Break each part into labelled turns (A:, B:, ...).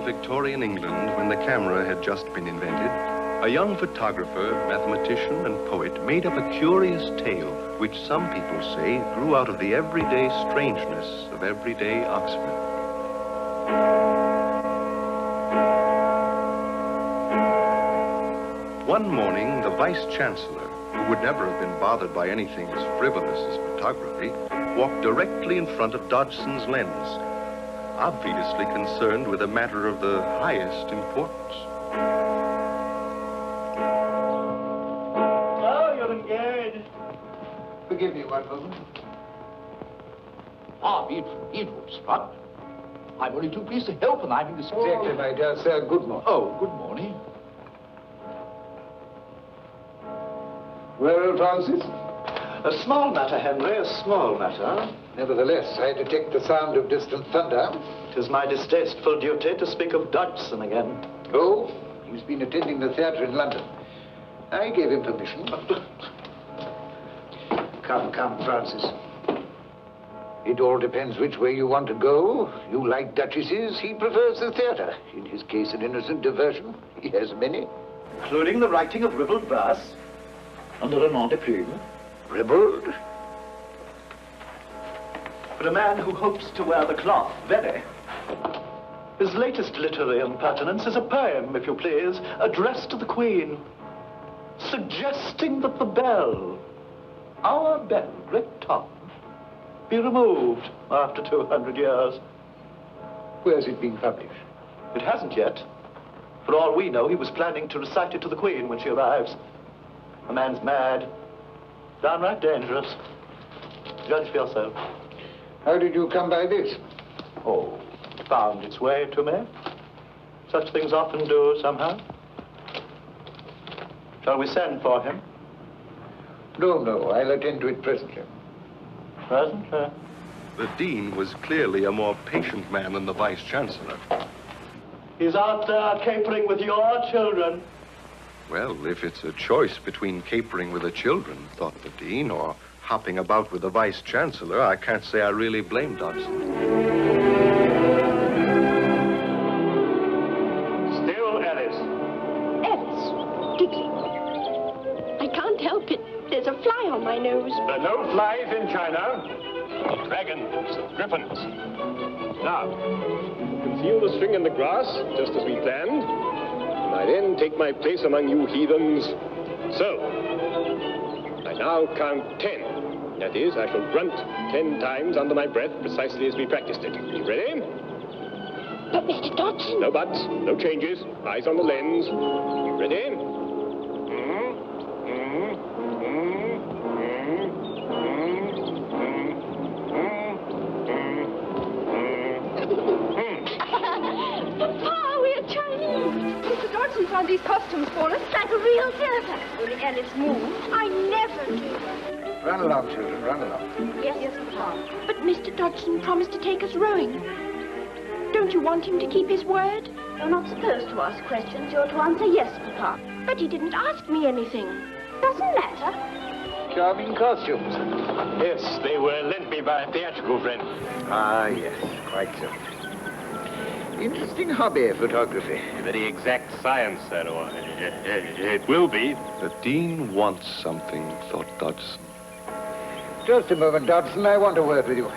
A: Victorian England, when the camera had just been invented, a young photographer, mathematician, and poet made up a curious tale which some people say grew out of the everyday strangeness of everyday Oxford. One morning, the Vice Chancellor, who would never have been bothered by anything as frivolous as photography, walked directly in front of Dodgeson's lens, obviously concerned with a matter of the highest importance.
B: Oh, you're engaged.
C: Forgive me one moment.
D: Ah, beautiful spot. I'm only too pleased to help, and I'm in this...
C: Exactly, my dear sir. Good morning.
D: Oh, good morning.
C: Well, Francis?
B: A small matter, Henry, a small matter.
C: Nevertheless, I detect the sound of distant thunder.
B: It is my distasteful duty to speak of Dodgeson again.
C: Oh, he's been attending the theatre in London. I gave him permission. Come, Francis. It all depends which way you want to go. You like duchesses, he prefers the theatre. In his case, an innocent diversion. He has many.
B: Including the writing of ribald verse under a nom de plume.
C: Ribald?
B: For a man who hopes to wear the cloth, very. His latest literary impertinence is a poem, if you please, addressed to the Queen, suggesting that the bell, our bell, Great Tom, be removed after 200 years.
C: Where's it being published?
B: It hasn't yet. For all we know, he was planning to recite it to the Queen when she arrives. A man's mad, downright dangerous. Judge for yourself.
C: How did you come by this?
B: Oh, it found its way to me. Such things often do, somehow. Shall we send for him?
C: No, I'll attend to it presently.
B: Presently?
A: The Dean was clearly a more patient man than the Vice Chancellor.
B: He's out there capering with your children.
A: Well, if it's a choice between capering with the children, thought the Dean, or hopping about with the Vice Chancellor, I can't say I really blame Dodgeson.
B: Still Alice.
E: Alice? my nose.
F: There are no flies in China. Dragons, griffins. Now, conceal the string in the grass, just as we planned. And I then take my place among you heathens. So, I now count 10. That is, I shall grunt 10 times under my breath, precisely as we practiced it. You ready?
E: But, Mr. Dodgeson...
F: No buts, no changes. Eyes on the lens. Ready?
E: Papa, we are Chinese. Mr. Dodgeson found these costumes for us like a real theater. Will Alice move? I never do.
C: Run along, children, run along.
E: Yes, Papa. But Mr. Dodgeson promised to take us rowing. Don't you want him to keep his word? You're not supposed to ask questions. You're to answer yes, Papa. But he didn't ask me anything. Doesn't matter.
C: Charming costumes.
F: Yes, they were lent me by a theatrical friend.
C: Ah, yes, quite so. Interesting hobby, photography.
F: Very exact science, sir. Or it will be.
A: The Dean wants something, thought Dodgeson.
C: Just a moment, Dodgeson. I want a word with you.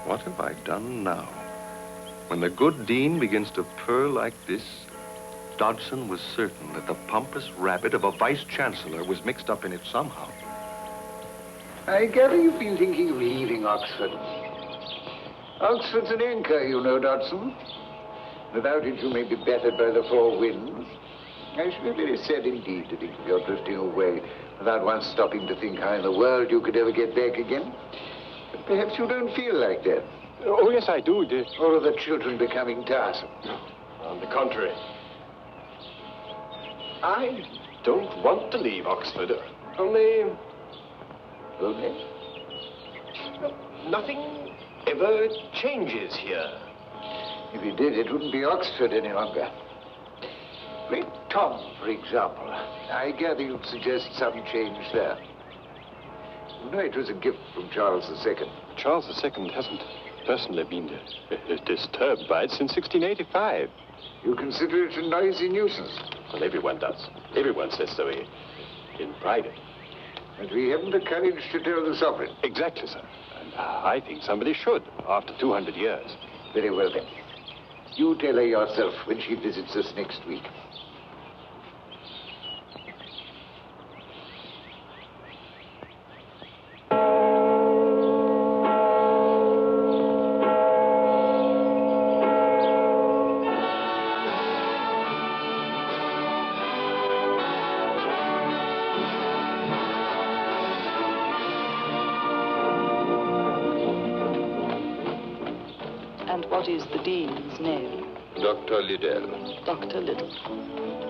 A: What have I done now? When the good Dean begins to purr like this, Dodgeson was certain that the pompous rabbit of a Vice Chancellor was mixed up in it somehow.
C: I gather you've been thinking of leaving Oxford. Oxford's an anchor, you know, Dodgeson. Without it, you may be battered by the four winds. I should be very sad indeed to think of your drifting away without once stopping to think how in the world you could ever get back again. But perhaps you don't feel like that.
F: Oh, yes, I do.
C: Or are the children becoming tiresome?
F: On the contrary. I don't want to leave Oxford. Only...
C: Only?
F: Nothing ever changes here.
C: If it did, it wouldn't be Oxford any longer. Great Tom, for example. I gather you'd suggest some change there. You know, it was a gift from Charles II.
F: Charles II hasn't personally been disturbed by it since 1685.
C: You consider it a noisy nuisance?
F: Well, everyone does. Everyone says so in private.
C: But we haven't the courage to tell the sovereign.
F: Exactly, sir. And I think somebody should, after 200 years.
C: Very well, then. You tell her yourself when she visits us next week.
G: And what is the Dean's name?
H: Dr. Liddle.
G: Dr. Liddle.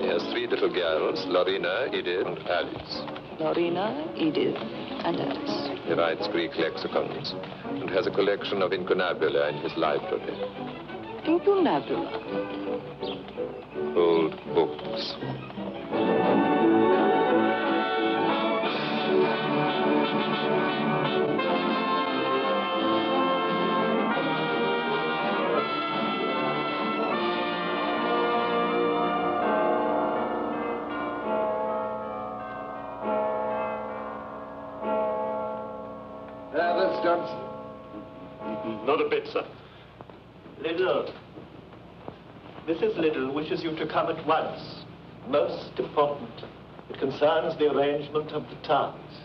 H: He has 3 little girls, Lorena, Edith, and Alice.
G: Lorena, Edith, and Alice.
H: He writes Greek lexicons and has a collection of incunabula in his library.
G: Incunabula.
H: Old books.
F: Not a bit, sir.
B: Liddle. Mrs. Liddle wishes you to come at once. Most important. It concerns the arrangement of the towns.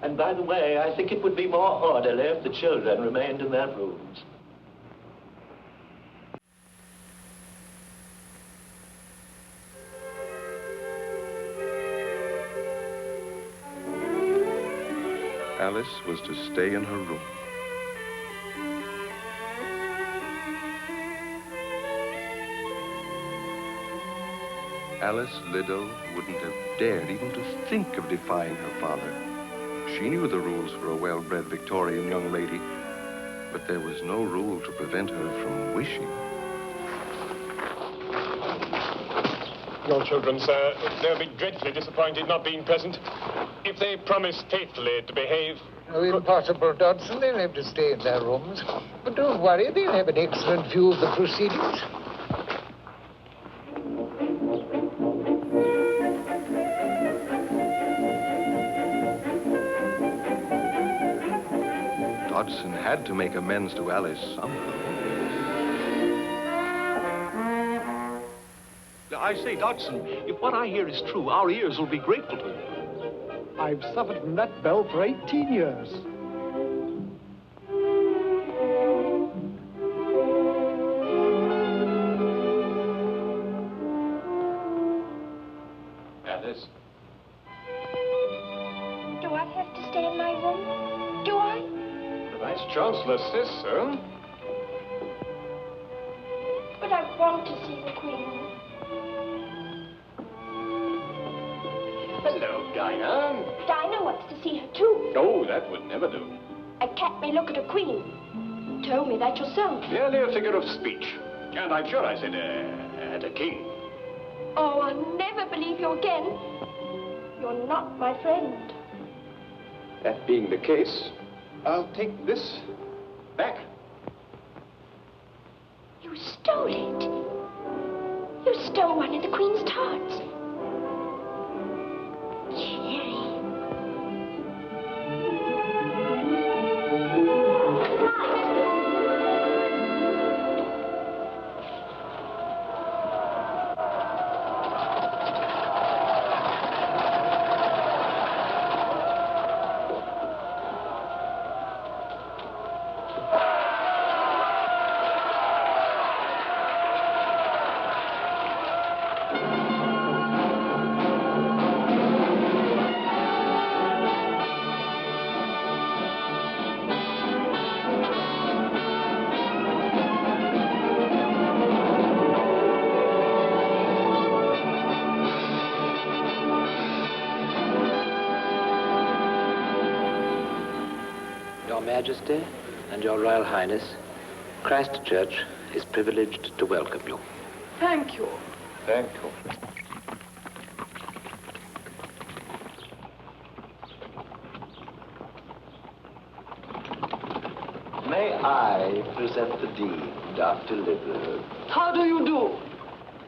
B: And by the way, I think it would be more orderly if the children remained in their rooms.
A: Alice was to stay in her room. Alice Liddle wouldn't have dared even to think of defying her father. She knew the rules for a well-bred Victorian young lady, but there was no rule to prevent her from wishing.
F: Your children, sir, they'll be dreadfully disappointed not being present. If they promise faithfully to behave...
C: Oh, impossible, Dodgeson. They'll have to stay in their rooms. But don't worry, they'll have an excellent view of the proceedings.
A: Dodgeson had to make amends to Alice somehow.
B: I say, Dodgeson, if what I hear is true, our ears will be grateful to you.
I: I've suffered from that bell for 18 years.
F: Alice?
E: Do I have to stay in my room? Do I?
F: The Vice Chancellor says so.
E: But I want to see the Queen.
F: Hello, Dinah.
E: Dinah wants to see her too.
F: Oh, that would never do.
E: A cat may look at a queen. You told me that yourself.
F: Merely a figure of speech. And I'm sure I said, at a king.
E: Oh, I'll never believe you again. You're not my friend.
F: That being the case, I'll take this back.
E: You stole it. You stole one of the Queen's tarts. Cherry.
J: Your Majesty and Your Royal Highness, Christ Church is privileged to welcome you.
G: Thank you.
F: Thank you.
J: May I present the Dean, Dr. Liddle?
G: How do you do?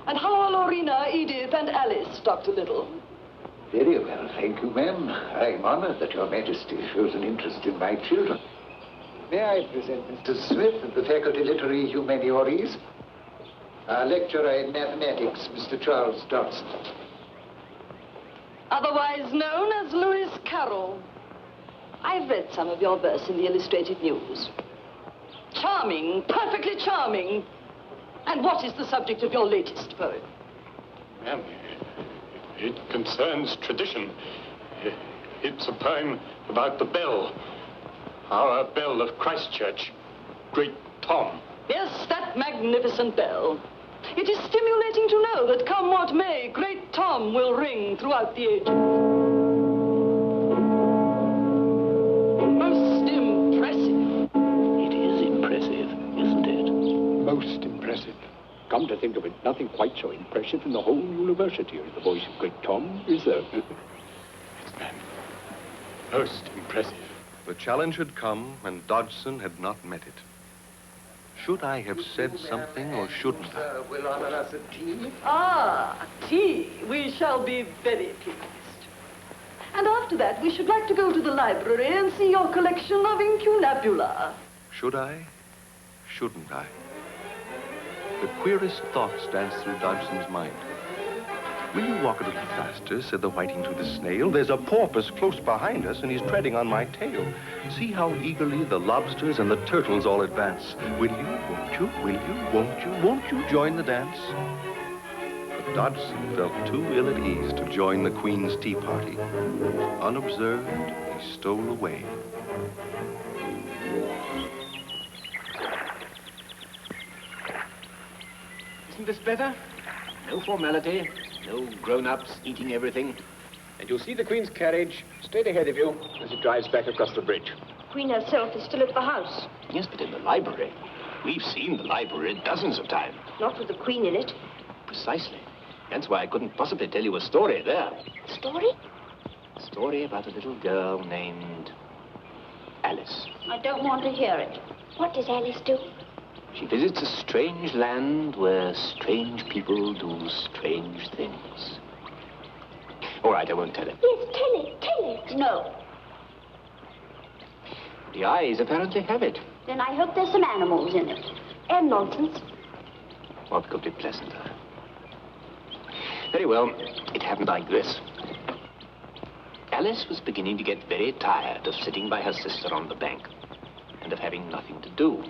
G: And how are Lorena, Edith, and Alice, Dr. Liddle?
C: Very well, thank you, ma'am. I'm honored that Your Majesty shows an interest in my children. May I present Mr. Smith of the Faculty Literary Humaniores? Our lecturer in mathematics, Mr. Charles Dodgeson.
G: Otherwise known as Lewis Carroll. I've read some of your verse in the Illustrated News. Charming, perfectly charming. And what is the subject of your latest poem?
F: Ma'am, it concerns tradition. It's a poem about the bell. Our bell of Christchurch. Great Tom.
G: Yes, that magnificent bell. It is stimulating to know that come what may, Great Tom will ring throughout the ages. Most impressive.
D: It is impressive, isn't it?
I: Most impressive. Come to think of it, nothing quite so impressive in the whole university as the voice of Great Tom, is there?
F: Yes, ma'am. Most impressive.
A: The challenge had come, and Dodgeson had not met it. Should I have said something, or shouldn't I?
C: Will honor us at tea.
G: Ah, tea. We shall be very pleased. And after that, we should like to go to the library and see your collection of incunabula.
A: Should I? Shouldn't I? The queerest thoughts danced through Dodgeson's mind. Will you walk a little faster, said the whiting to the snail. There's a porpoise close behind us, and he's treading on my tail. See how eagerly the lobsters and the turtles all advance. Will you, won't you, will you, won't you join the dance? But Dodgeson felt too ill at ease to join the Queen's tea party. Unobserved, he stole away.
D: Isn't this better? No formality, no grown-ups eating everything.
F: And you'll see the Queen's carriage straight ahead of you as it drives back across the bridge.
E: Queen herself is still at the house.
D: Yes, but in the library. We've seen the library dozens of times.
E: Not with the Queen in it.
D: Precisely. That's why I couldn't possibly tell you a story there.
E: Story?
D: A story about a little girl named Alice.
E: I don't want to hear it. What does Alice do?
D: She visits a strange land where strange people do strange things. All right, I won't tell it.
E: Yes, tell it, tell it. No.
D: The eyes apparently have it.
K: Then I hope there's some animals in it. And nonsense.
D: What could be pleasanter? Very well, it happened like this. Alice was beginning to get very tired of sitting by her sister on the bank and of having nothing to do.